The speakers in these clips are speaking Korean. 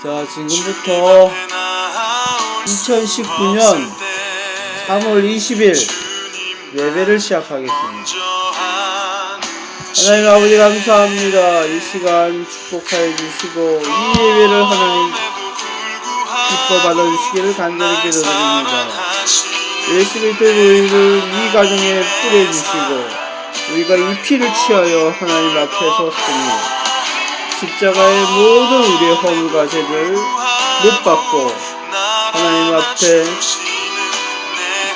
자, 지금부터 2019년 3월 20일 예배를 시작하겠습니다. 하나님 아버지 감사합니다. 이 시간 축복하여 주시고 이 예배를 하나님 기뻐 받아주시기를 간절히 기도드립니다. 예수 그리스도의 보혈을 이 가정에 뿌려주시고 우리가 이 피를 취하여 하나님 앞에 섰으니 십자가의 모든 우리의 허물과 죄를 못 받고 하나님 앞에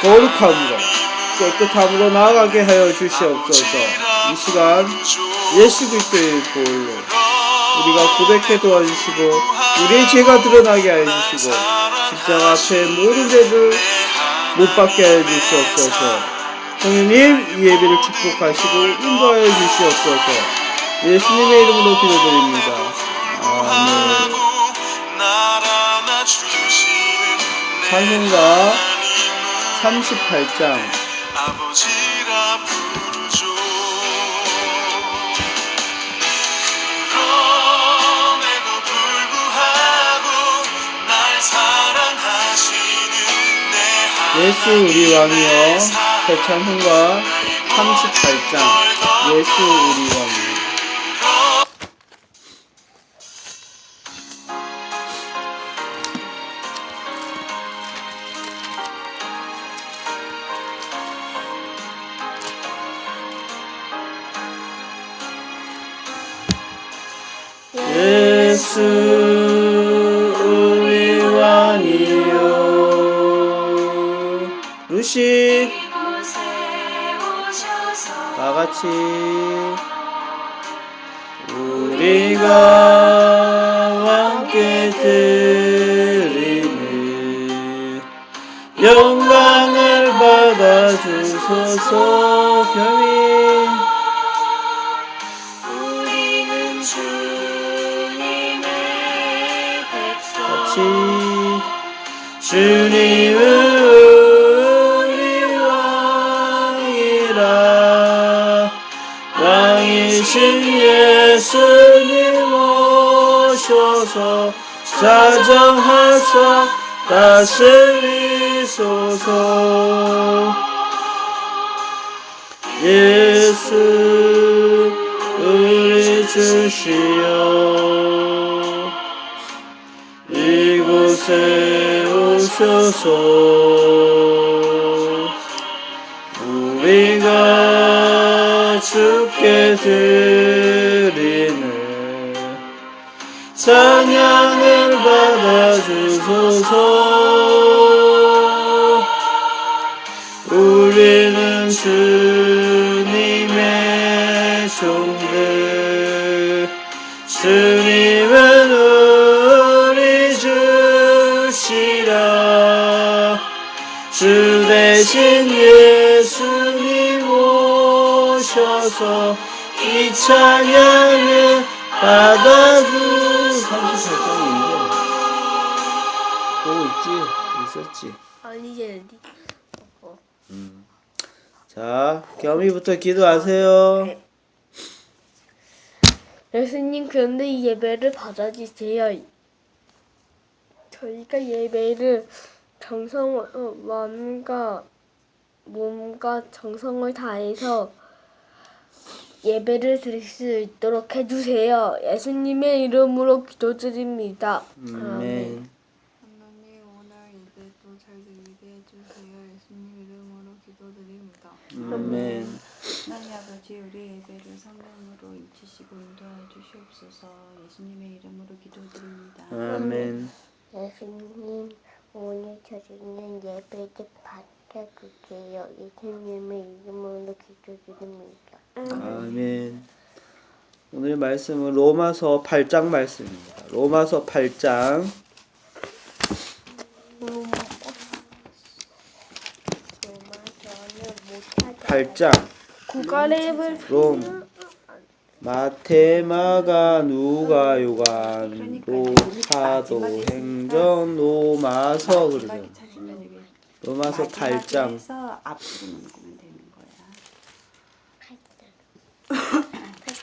거룩함으로 깨끗함으로 나아가게 하여 주시옵소서. 이 시간 예수 그리스도의 보혈로 우리가 고백해 도와주시고 우리의 죄가 드러나게 하여 주시고 십자가 앞에 모든 죄를 못 받게 하여 주시옵소서. 성령님 이 예배를 축복하시고 인도하여 주시옵소서. 예수님의 이름으로 기도드립니다. 아멘. 찬송가 38장 예수 우리 왕이여. 새 찬송가 38장 예수 우리 왕이여. 예수 우리 왕이여. 루시 다같이 우리가 왕께 드리는 영광을 받아 주소서. 겸이 주님은 우리 왕이라. 왕이신 예수님 오셔서 자정하사 다스리소서. 예수 우리 주시여. 이곳에 오셔서 우리가 주께 드리는 찬양을 받아주소서. 우리는 주님의 종들. 주님은 주 대신 예수님 오셔서 이 찬양을 받아주. 38장인데 보고 있지? 있었지? 아니 이제 자, 겸이부터 기도하세요. 네. 예수님 그런데 이 예배를 받아주세요. 저희가 예배를 마음과 몸과 정성을 다해서 예배를 드릴 수 있도록 해주세요. 예수님의 이름으로 기도드립니다. 아멘. 하나님 오늘 예배도 잘 드리게 해주세요. 예수님 이름으로 기도드립니다. 아멘. 하나님 아버지 우리 예배를 성령으로 인치시고 인도하여 주시옵소서. 예수님의 이름으로 기도드립니다. 아멘. 예수님 오늘 저희는 예배를 받아주세요. 예수님의 이름으로 기도드립니다. 아멘. 오늘 말씀은 로마서 8장 말씀입니다. 로마서 8장 8장 국가랩을 롬 마태, 마가, 누가, 요한, 로, 사도, 행전, 로마서. 그러죠. 로마서 8장 앞으로 넘기면 되는 거야.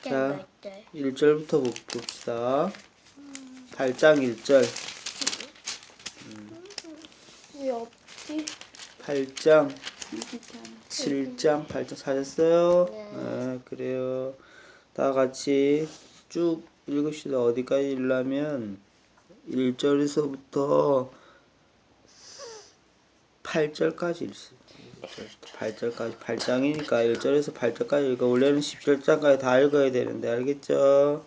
자, 1절부터 봅시다. 8장 1절. 왜 없지? 8장 7장 8장 찾았어요? 네. 그래요. 다 같이 쭉 읽읍시다. 어디까지 읽으려면 1절에서부터 8절까지 읽습니다. 8절까지 8장이니까 1절에서 8절까지 읽어. 원래는 17장까지 다 읽어야 되는데 알겠죠?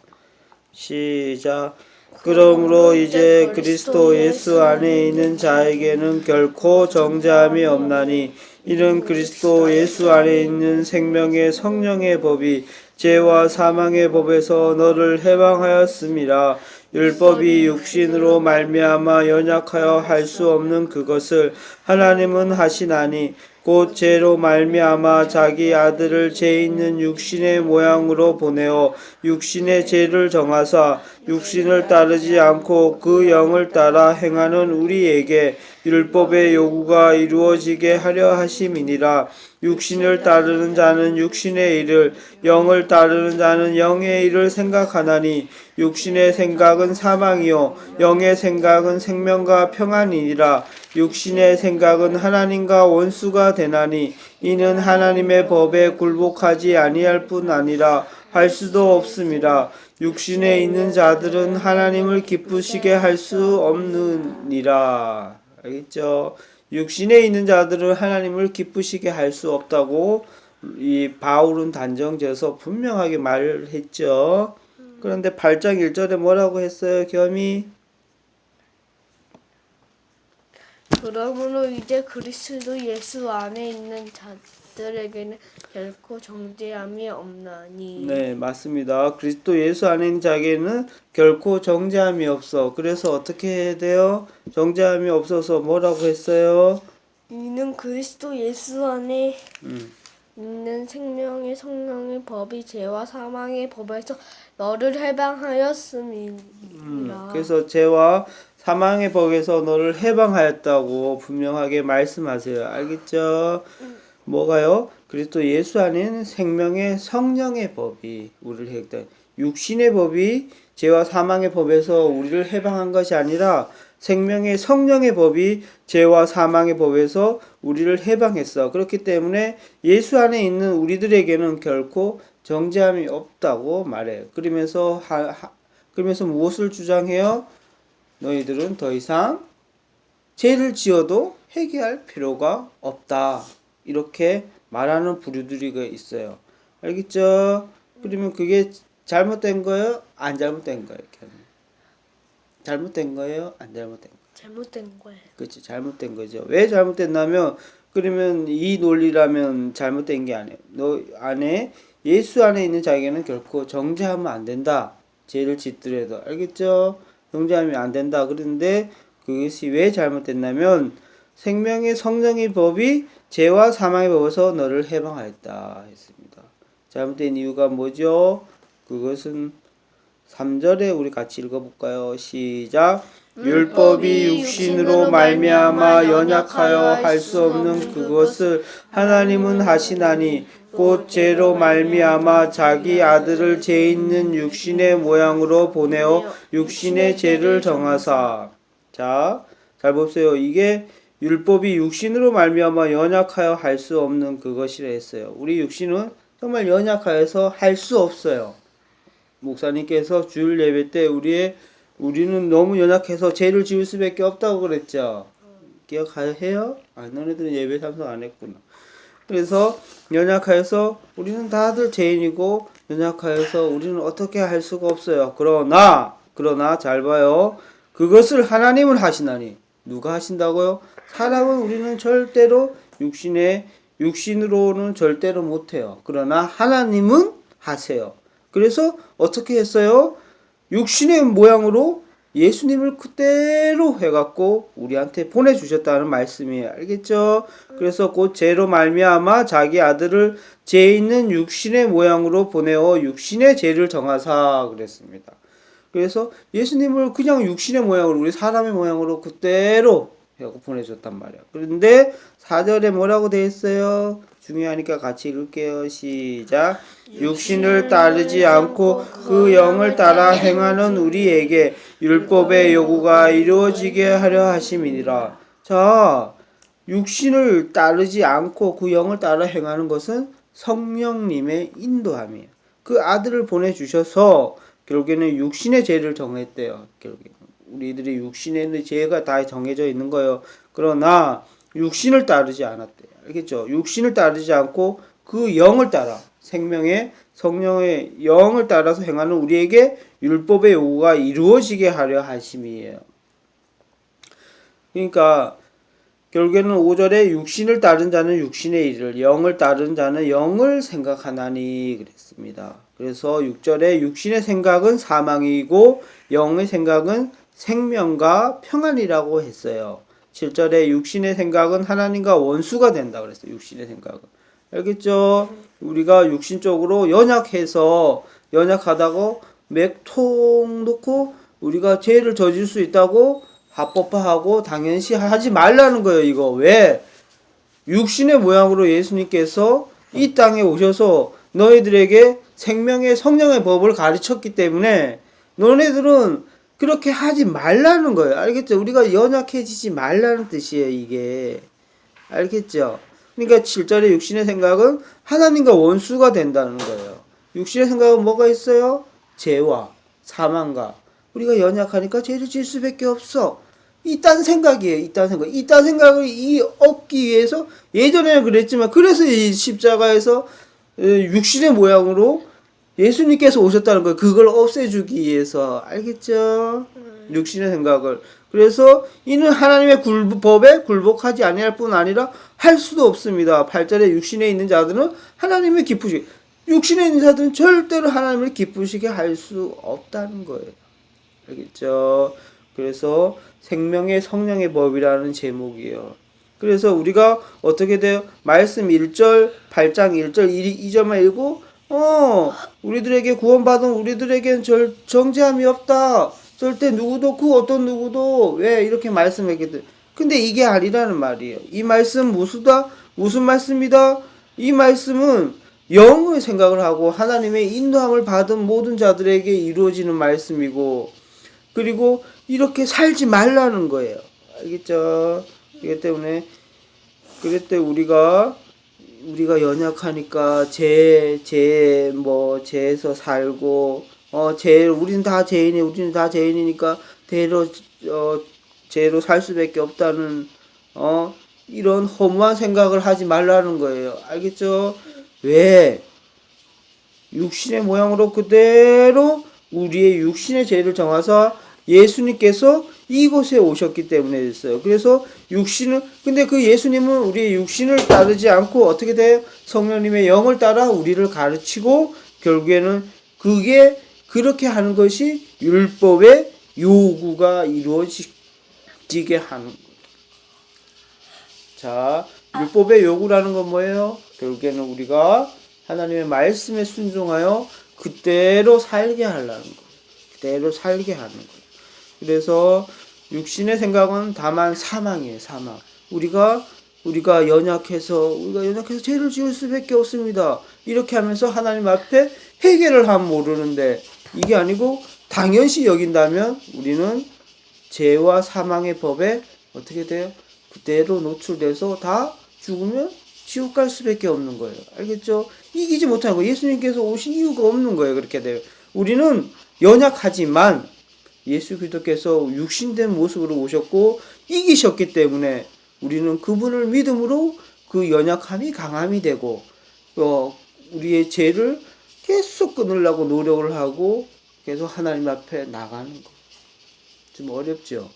시작. 그러므로 이제 그리스도 예수 안에 있는 자에게는 결코 정죄함이 없나니 이는 그리스도 예수 안에 있는 생명의 성령의 법이 죄와 사망의 법에서 너를 해방하였음이라. 율법이 육신으로 말미암아 연약하여 할 수 없는 그것을 하나님은 하시나니 곧 죄로 말미암아 자기 아들을 죄 있는 육신의 모양으로 보내어 육신의 죄를 정하사 육신을 따르지 않고 그 영을 따라 행하는 우리에게 율법의 요구가 이루어지게 하려 하심이니라. 육신을 따르는 자는 육신의 일을, 영을 따르는 자는 영의 일을 생각하나니 육신의 생각은 사망이요 영의 생각은 생명과 평안이니라. 육신의 생각은 하나님과 원수가 되나니 이는 하나님의 법에 굴복하지 아니할 뿐 아니라 할 수도 없음이라. 육신에 있는 자들은 하나님을 기쁘시게 할 수 없느니라. 알겠죠? 육신에 있는 자들은 하나님을 기쁘시게 할 수 없다고 이 바울은 단정지어서 분명하게 말을 했죠. 그런데 8장 1절에 뭐라고 했어요, 겸이? 그러므로 이제 그리스도 예수 안에 있는 자들에게는 결코 정죄함이 없나니. 네, 맞습니다. 그리스도 예수 안에 있는 자에게는 결코 정죄함이 없어. 그래서 어떻게 해야 돼요? 정죄함이 없어서 뭐라고 했어요? 이는 그리스도 예수 안에 있는 생명의 성령의 법이 죄와 사망의 법에서 너를 해방하였음이라. 그래서 죄와 사망의 법에서 너를 해방하였다고 분명하게 말씀하세요. 알겠죠? 뭐가요? 그리스도 예수 안에는 생명의 성령의 법이 우리를 해결다. 육신의 법이 죄와 사망의 법에서 우리를 해방한 것이 아니라 생명의 성령의 법이 죄와 사망의 법에서 우리를 해방했어. 그렇기 때문에 예수 안에 있는 우리들에게는 결코 정죄함이 없다고 말해요. 그러면서 무엇을 주장해요? 너희들은 더 이상 죄를 지어도 회개할 필요가 없다. 이렇게 말하는 부류들이 있어요. 알겠죠? 그러면 그게 잘못된 거예요? 안 잘못된 거예요? 잘못된 거예요? 안 잘못된 거예요? 잘못된 거예요. 그렇죠. 잘못된 거죠. 왜 잘못됐냐면 그러면 이 논리라면 잘못된 게 아니에요. 너 안에 예수 안에 있는 자에게는 결코 정죄하면 안 된다. 죄를 짓더라도. 알겠죠? 정죄하면 안 된다. 그런데 그것이 왜 잘못됐냐면 생명의 성령의 법이 죄와 사망의 법에서 너를 해방하였다 했습니다. 잘못된 이유가 뭐죠? 그것은 3절에 우리 같이 읽어볼까요? 시작. 율법이 육신으로 말미암아 연약하여 할 수 없는 그것을 하나님은 하시나니 곧 죄로 말미암아 자기 아들을 죄 있는 육신의 모양으로 보내어 육신의 죄를 정하사. 자, 잘 보세요. 이게 율법이 육신으로 말미암아 연약하여 할 수 없는 그것이라 했어요. 우리 육신은 정말 연약하여서 할 수 없어요. 목사님께서 주일 예배 때 우리는 너무 연약해서 죄를 지을 수밖에 없다고 그랬죠. 기억해요? 너네들은 예배 참석 안 했구나. 그래서 연약하여서 우리는 다들 죄인이고 연약하여서 우리는 어떻게 할 수가 없어요. 그러나 잘 봐요. 그것을 하나님은 하시나니. 누가 하신다고요? 사람은 우리는 절대로 육신으로는 절대로 못해요. 그러나 하나님은 하세요. 그래서 어떻게 했어요? 육신의 모양으로 예수님을 그대로 해갖고 우리한테 보내주셨다는 말씀이에요. 알겠죠? 그래서 곧 죄로 말미암아 자기 아들을 죄 있는 육신의 모양으로 보내어 육신의 죄를 정하사 그랬습니다. 그래서 예수님을 그냥 육신의 모양으로 우리 사람의 모양으로 그대로 하고 보내줬단 말이야. 그런데 4절에 뭐라고 돼 있어요? 중요하니까 같이 읽을게요. 시작. 육신을 따르지 않고 그 영을 따라 행하는 우리에게 율법의 요구가 이루어지게 하려 하심이니라. 자, 육신을 따르지 않고 그 영을 따라 행하는 것은 성령님의 인도함이에요. 그 아들을 보내주셔서 결국에는 육신의 죄를 정했대요. 결국에는 우리들이 육신에 있는 죄가 다 정해져 있는 거예요. 그러나 육신을 따르지 않았대요. 알겠죠? 육신을 따르지 않고 그 영을 따라 생명의 성령의 영을 따라서 행하는 우리에게 율법의 요구가 이루어지게 하려 하심이에요. 그러니까 결국에는 5절에 육신을 따른 자는 육신의 일을, 영을 따른 자는 영을 생각하나니 그랬습니다. 그래서 6절에 육신의 생각은 사망이고 영의 생각은 생명과 평안이라고 했어요. 7절에 육신의 생각은 하나님과 원수가 된다 그랬어요. 육신의 생각은. 알겠죠? 우리가 육신적으로 연약하다고 맥통 놓고 우리가 죄를 저질 수 있다고 합법화하고 당연시 하지 말라는 거예요. 이거 왜? 육신의 모양으로 예수님께서 이 땅에 오셔서 너희들에게 생명의 성령의 법을 가르쳤기 때문에 너네들은 그렇게 하지 말라는 거예요. 알겠죠? 우리가 연약해지지 말라는 뜻이에요. 이게. 알겠죠? 그러니까 7절에 육신의 생각은 하나님과 원수가 된다는 거예요. 육신의 생각은 뭐가 있어요? 죄와 사망과 우리가 연약하니까 죄를 질 수밖에 없어. 이딴 생각이에요. 이딴 생각. 이딴 생각을 얻기 위해서 예전에는 그랬지만 그래서 이 십자가에서 육신의 모양으로 예수님께서 오셨다는 거예요. 그걸 없애주기 위해서. 알겠죠? 육신의 생각을. 그래서 이는 하나님의 법에 굴복하지 아니할 뿐 아니라 할 수도 없습니다. 8절에 육신에 있는 자들은 하나님을 기쁘시게, 육신에 있는 자들은 절대로 하나님을 기쁘시게 할 수 없다는 거예요. 알겠죠? 그래서 생명의 성령의 법이라는 제목이에요. 그래서 우리가 어떻게 돼요? 말씀 1절, 8장 1절, 2절만 읽고 우리들에게 구원받은 우리들에겐 정죄함이 없다. 절대 누구도 그 어떤 누구도 왜 이렇게 말씀했겠든. 근데 이게 아니라는 말이에요. 이 말씀 무슨 말씀이다? 이 말씀은 영의 생각을 하고 하나님의 인도함을 받은 모든 자들에게 이루어지는 말씀이고 그리고 이렇게 살지 말라는 거예요. 알겠죠? 그렇기 때문에 그랬을 우리가 연약하니까 죄에서 살고 우리는 다 죄인이니까 죄로 살 수밖에 없다는 이런 허무한 생각을 하지 말라는 거예요. 알겠죠? 왜? 육신의 모양으로 그대로 우리의 육신의 죄를 정하사 예수님께서 이곳에 오셨기 때문에 됐어요. 그래서 근데 그 예수님은 우리의 육신을 따르지 않고 어떻게 돼요? 성령님의 영을 따라 우리를 가르치고 결국에는 그렇게 하는 것이 율법의 요구가 이루어지게 하는 거예요. 자, 율법의 요구라는 건 뭐예요? 결국에는 우리가 하나님의 말씀에 순종하여 그대로 살게 하려는 거예요. 그대로 살게 하는 거예요. 그래서 육신의 생각은 다만 사망이에요. 사망. 우리가 연약해서 죄를 지을 수밖에 없습니다. 이렇게 하면서 하나님 앞에 회개를 하면 모르는데 이게 아니고 당연시 여긴다면 우리는 죄와 사망의 법에 어떻게 돼요? 그대로 노출돼서 다 죽으면 지옥 갈 수밖에 없는 거예요. 알겠죠? 이기지 못하는 거예요. 예수님께서 오신 이유가 없는 거예요. 그렇게 돼요. 우리는 연약하지만 예수 그리스도께서 육신된 모습으로 오셨고 이기셨기 때문에 우리는 그분을 믿음으로 그 연약함이 강함이 되고 우리의 죄를 계속 끊으려고 노력을 하고 계속 하나님 앞에 나가는 거. 좀 어렵죠?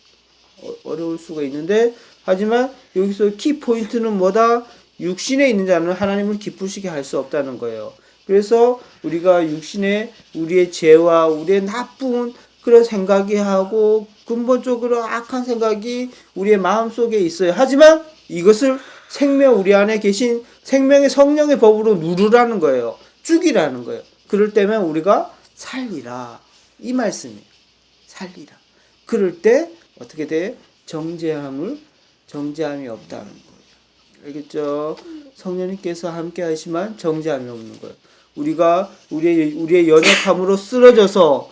어려울 수가 있는데 하지만 여기서 키포인트는 뭐다? 육신에 있는 자는 하나님을 기쁘시게 할 수 없다는 거예요. 그래서 우리가 육신에 우리의 죄와 우리의 나쁜 그런 생각이 하고 근본적으로 악한 생각이 우리의 마음속에 있어요. 하지만 이것을 우리 안에 계신 생명의 성령의 법으로 누르라는 거예요. 죽이라는 거예요. 그럴 때면 우리가 살리라. 이 말씀이에요. 살리라. 그럴 때 어떻게 돼? 정죄함을 정죄함이 없다는 거예요. 알겠죠? 성령님께서 함께 하시지만 정죄함이 없는 거예요. 우리가 우리의 연약함으로 쓰러져서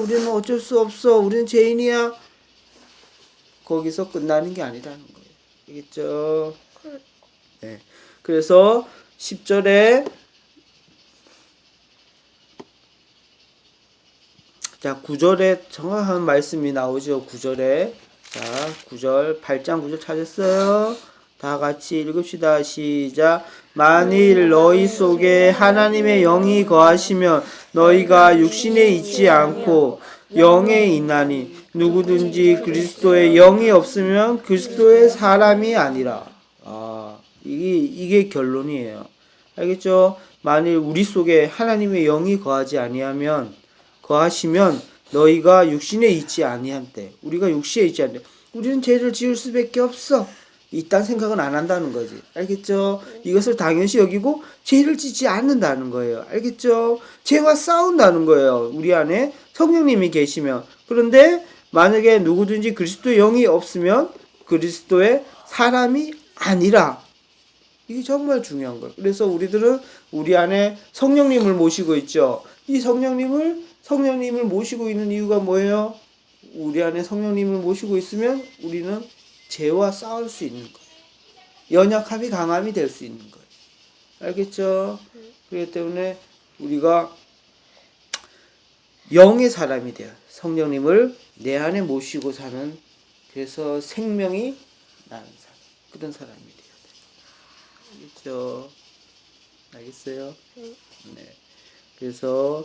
우리는 어쩔 수 없어. 우리는 죄인이야. 거기서 끝나는 게 아니라는 거예요. 알겠죠? 네. 그래서 10절에 자, 9절에 정확한 말씀이 나오죠. 9절에. 자, 9절, 8장 9절 찾았어요? 다 같이 읽읍시다. 시작. 만일 너희 속에 하나님의 영이 거하시면 너희가 육신에 있지 않고 영에 있나니 누구든지 그리스도의 영이 없으면 그리스도의 사람이 아니라. 이게 결론이에요. 알겠죠? 만일 우리 속에 하나님의 영이 거하시면 너희가 육신에 있지 아니한때. 우리가 육신에 있지 않는데 우리는 죄를 지을 수밖에 없어. 이딴 생각은 안 한다는 거지. 알겠죠? 이것을 당연시 여기고 죄를 짓지 않는다는 거예요. 알겠죠? 죄와 싸운다는 거예요. 우리 안에 성령님이 계시면. 그런데 만약에 누구든지 그리스도의 영이 없으면 그리스도의 사람이 아니라. 이게 정말 중요한 거예요. 그래서 우리들은 우리 안에 성령님을 모시고 있죠. 이 성령님을 모시고 있는 이유가 뭐예요? 우리 안에 성령님을 모시고 있으면 우리는 죄와 싸울 수 있는 거예요. 연약함이 강함이 될 수 있는 거예요. 알겠죠? 그렇기 때문에 우리가 영의 사람이 돼요. 성령님을 내 안에 모시고 사는, 그래서 생명이 나는 사람, 그런 사람이 돼야 돼요. 알겠죠? 알겠어요? 네. 그래서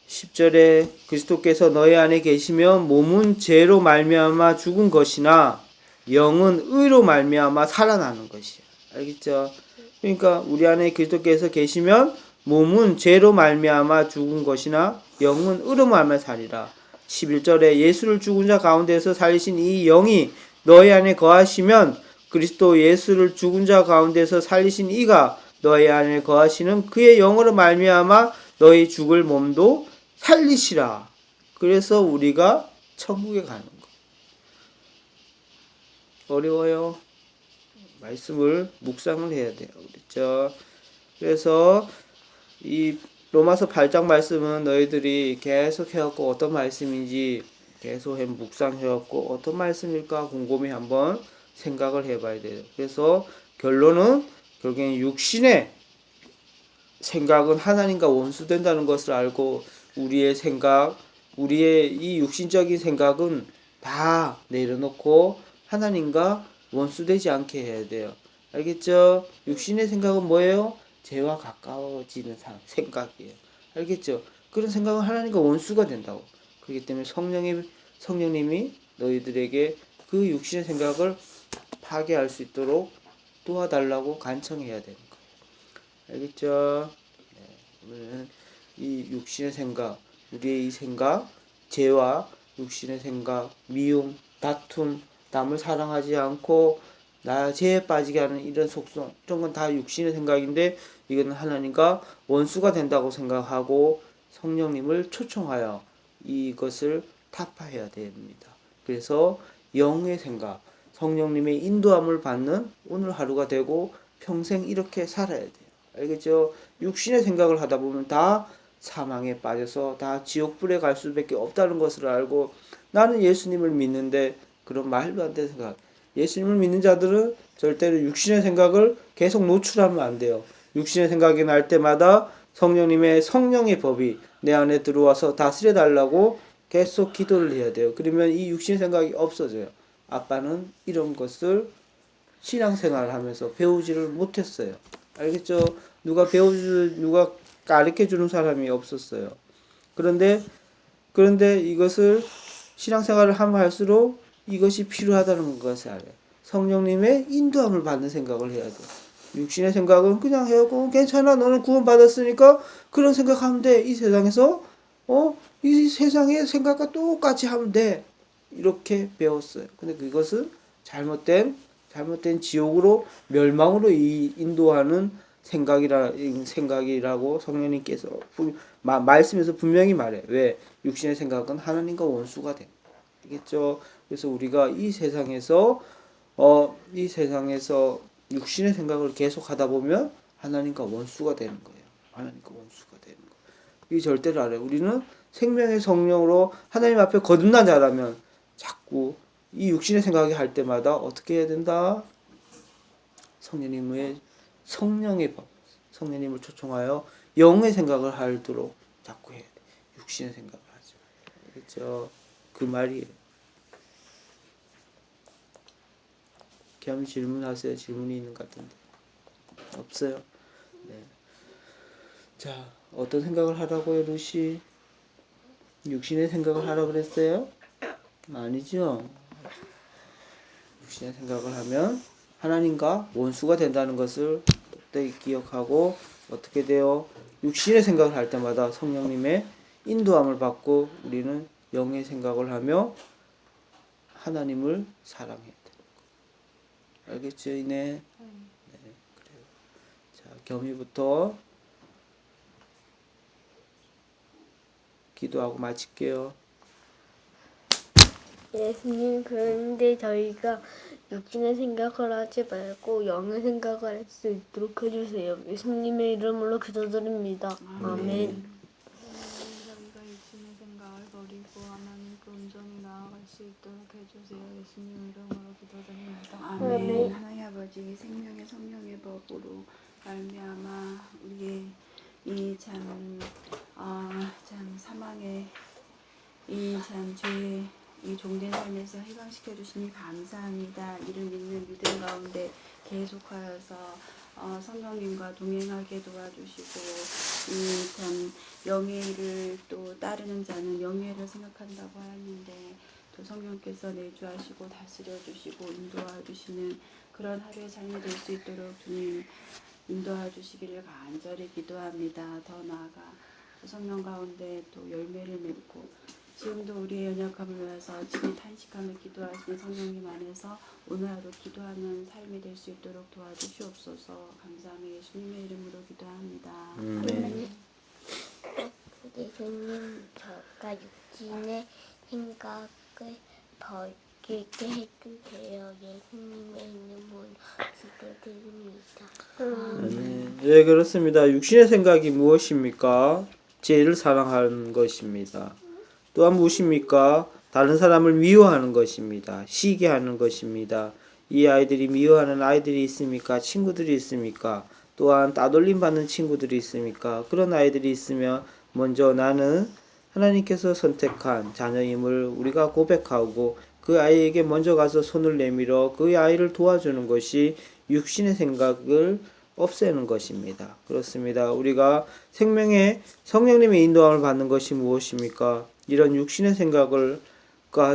10절에 그리스도께서 너희 안에 계시면 몸은 죄로 말미암아 죽은 것이나 영은 의로 말미암아 살아나는 것이야. 알겠죠? 그러니까 우리 안에 그리스도께서 계시면 몸은 죄로 말미암아 죽은 것이나 영은 의로 말미암아 살리라. 11절에 예수를 죽은 자 가운데서 살리신 이 영이 너희 안에 거하시면 그리스도 예수를 죽은 자 가운데서 살리신 이가 너희 안에 거하시는 그의 영으로 말미암아 너희 죽을 몸도 살리시라. 그래서 우리가 천국에 가는 거. 어려워요. 말씀을 묵상을 해야 돼요. 그렇죠? 그래서 이 로마서 8장 말씀은 너희들이 계속 해왔고 어떤 말씀인지 계속 묵상해왔고 어떤 말씀일까 곰곰이 한번 생각을 해봐야 돼요. 그래서 결론은 결국엔 육신의 생각은 하나님과 원수된다는 것을 알고 우리의 생각, 우리의 이 육신적인 생각은 다 내려놓고 하나님과 원수되지 않게 해야 돼요. 알겠죠? 육신의 생각은 뭐예요? 죄와 가까워지는 생각이에요. 알겠죠? 그런 생각은 하나님과 원수가 된다고. 그렇기 때문에 성령님이 너희들에게 그 육신의 생각을 파괴할 수 있도록 도와달라고 간청해야 되는 거예요. 알겠죠? 네. 이 육신의 생각, 우리의 이 생각, 죄와 육신의 생각, 미움, 다툼, 남을 사랑하지 않고 나 죄에 빠지게 하는 이런 속성, 이런 건 다 육신의 생각인데 이건 하나님과 원수가 된다고 생각하고 성령님을 초청하여 이것을 타파해야 됩니다. 그래서 영의 생각, 성령님의 인도함을 받는 오늘 하루가 되고 평생 이렇게 살아야 돼요. 알겠죠? 육신의 생각을 하다 보면 다 사망에 빠져서 다 지옥불에 갈 수밖에 없다는 것을 알고 나는 예수님을 믿는데 그런 말도 안 되는 생각. 예수님을 믿는 자들은 절대로 육신의 생각을 계속 노출하면 안 돼요. 육신의 생각이 날 때마다 성령의 법이 내 안에 들어와서 다스려 달라고 계속 기도를 해야 돼요. 그러면 이 육신의 생각이 없어져요. 아빠는 이런 것을 신앙생활을 하면서 배우지를 못했어요. 알겠죠? 누가 가르쳐 주는 사람이 없었어요. 그런데 이것을 신앙생활을 하면 할수록 이것이 필요하다는 것을 알아요. 성령님의 인도함을 받는 생각을 해야 돼. 육신의 생각은 그냥 해갖고 괜찮아 너는 구원받았으니까 그런 생각하면 돼. 이 세상에서 이 세상의 생각과 똑같이 하면 돼. 이렇게 배웠어요. 근데 그것은 잘못된 지옥으로 멸망으로 인도하는 생각이라고 성령님께서 말씀에서 분명히 말해. 왜? 육신의 생각은 하나님과 원수가 돼. 알겠죠? 그래서 우리가 이 세상에서 육신의 생각을 계속 하다 보면 하나님과 원수가 되는 거예요. 하나님과 원수가 되는 거예요. 이 절대로 알아요. 우리는 생명의 성령으로 하나님 앞에 거듭난 자라면 자꾸 이 육신의 생각이 할 때마다 어떻게 해야 된다? 성령의 법, 성령님을 초청하여 영의 생각을 하도록 자꾸 해야 돼. 육신의 생각을 하지 말아요. 그렇죠? 그 말이에요. 겸 질문하세요. 질문이 있는 것 같은데 없어요? 네. 자, 어떤 생각을 하라고요, 루시? 육신의 생각을 하라고 그랬어요? 아니죠. 육신의 생각을 하면 하나님과 원수가 된다는 것을 그때 기억하고 어떻게 돼요? 육신의 생각을 할 때마다 성령님의 인도함을 받고 우리는 영의 생각을 하며 하나님을 사랑해야 돼요. 알겠죠, 이네? 네, 그래요. 자, 겸이부터 기도하고 마칠게요. 예수님, 그런데 저희가 육신의 생각을 하지 말고 영의 생각을 할 수 있도록 해주세요. 예수님의 이름으로 기도드립니다. 아멘. 저희가 육신의 생각을 버리고 하나님께 온전히 나아갈 수 있도록 해주세요. 예수님 이름으로 기도드립니다. 아멘. 하나님 아버지 생명의 성령의 법으로 말미암아 우리의 참 사망의 참 죄의 이 종된 삶에서 해방시켜 주시니 감사합니다. 이를 믿는 믿음 가운데 계속하여서 성령님과 동행하게 도와주시고 이 참 영예를 또 따르는 자는 영예를 생각한다고 하는데 또 성령께서 내주하시고 다스려 주시고 인도하 주시는 그런 하루의 삶이 될 수 있도록 주님 인도하 주시기를 간절히 기도합니다. 더 나아가 성령 가운데 또 열매를 맺고 지금도 우리의 연약함을 위해서 친히 탄식하며 기도하시는 성령님 안에서 오늘 하루 기도하는 삶이 될 수 있도록 도와주시옵소서. 감사하며 예수님의 이름으로 기도합니다. 예수님, 저가 육신의 생각을 버리게 해주세요. 예수님의 이름으로 기도드립니다. 네, 그렇습니다. 육신의 생각이 무엇입니까? 죄를 사랑하는 것입니다. 또한 무엇입니까? 다른 사람을 미워하는 것입니다. 시기하는 것입니다. 이 아이들이 미워하는 아이들이 있습니까? 친구들이 있습니까? 또한 따돌림 받는 친구들이 있습니까? 그런 아이들이 있으면 먼저 나는 하나님께서 선택한 자녀임을 우리가 고백하고 그 아이에게 먼저 가서 손을 내밀어 그 아이를 도와주는 것이 육신의 생각을 없애는 것입니다. 그렇습니다. 우리가 생명의 성령님의 인도함을 받는 것이 무엇입니까? 이런 육신의 생각을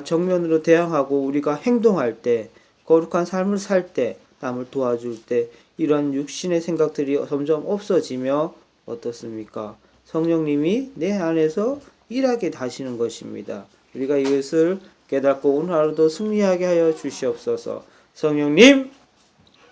정면으로 대항하고 우리가 행동할 때, 거룩한 삶을 살 때, 남을 도와줄 때 이런 육신의 생각들이 점점 없어지며 어떻습니까? 성령님이 내 안에서 일하게 하시는 것입니다. 우리가 이것을 깨닫고 오늘 하루도 승리하게 하여 주시옵소서. 성령님,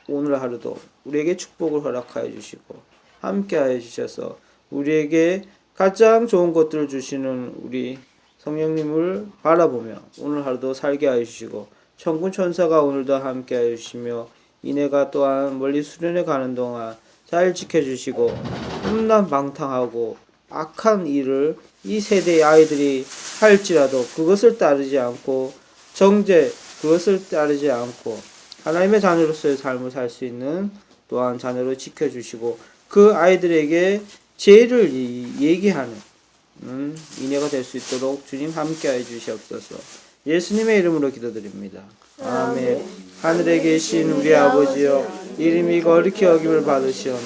오늘 하루도 우리에게 축복을 허락하여 주시고 함께 하여 주셔서 우리에게 가장 좋은 것들을 주시는 우리 성령님을 바라보며 오늘 하루도 살게 하여 주시고 천군 천사가 오늘도 함께 하여 주시며 이내가 또한 멀리 수련회 가는 동안 잘 지켜주시고 음란방탕하고 악한 일을 이 세대의 아이들이 할지라도 그것을 따르지 않고 그것을 따르지 않고 하나님의 자녀로서의 삶을 살 수 있는 또한 자녀로 지켜주시고 그 아이들에게 죄를 얘기하는 인애가 될 수 있도록 주님 함께하여 주시옵소서. 예수님의 이름으로 기도드립니다. 아멘. 하늘에 계신 우리 아버지여, 이름이 거룩히 여김을 받으시오며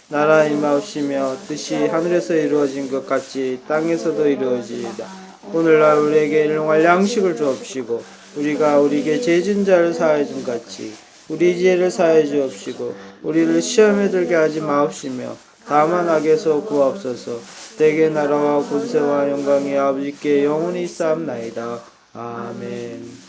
나라 임하옵시며 뜻이 하늘에서 이루어진 것 같이 땅에서도 이루어지이다. 오늘날 우리에게 일용할 양식을 주옵시고 우리가 우리에게 죄진 자를 사하여 준 같이 우리 죄를 사하여 주옵시고 우리를 시험에 들게 하지 마옵시며 다만 악에서 구하옵소서. 대개 나라와 권세와 영광이 아버지께 영원히 쌓옵나이다. 아멘.